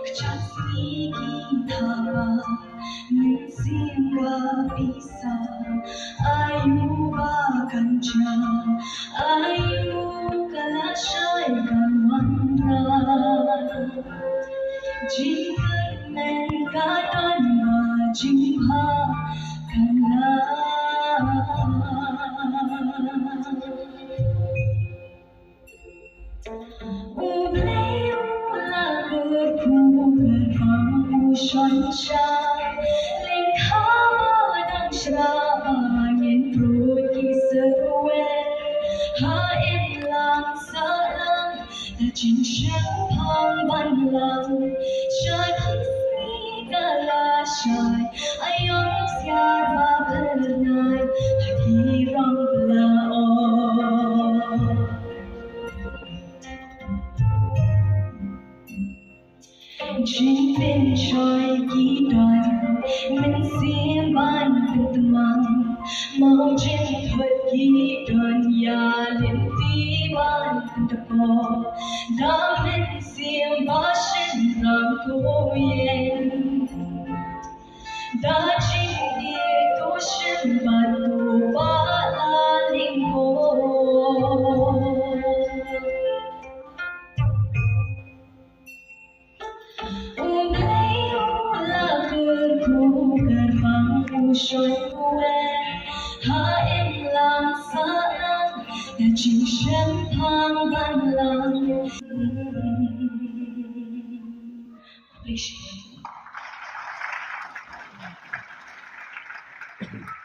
Kchasni ki thama Ningsinga bisa Ayuba kancha Ayu kalashai kanwandra Jinkat men katon ma jingha kana sunshine, lyngkhuh đang ra nhìn rồi khi sơ quen, ha em làm xa lắm, ta chính sáng thang ban lặng, trời khi cả là trời, ai ôm xa ra bên này, khi rong là trên bên trời kỹ đoàn mình xiêm ban từng mang màu trên thuật kỹ đoàn nhà liền tí ban từng bò đã mình xiêm ba trên làm thô yên đã chính địa tô trên bàn đồ ba la lyngkhuh Xuân quen ha em làm xa lắm đã chỉ sáng tháng ban lặng Appreciate it.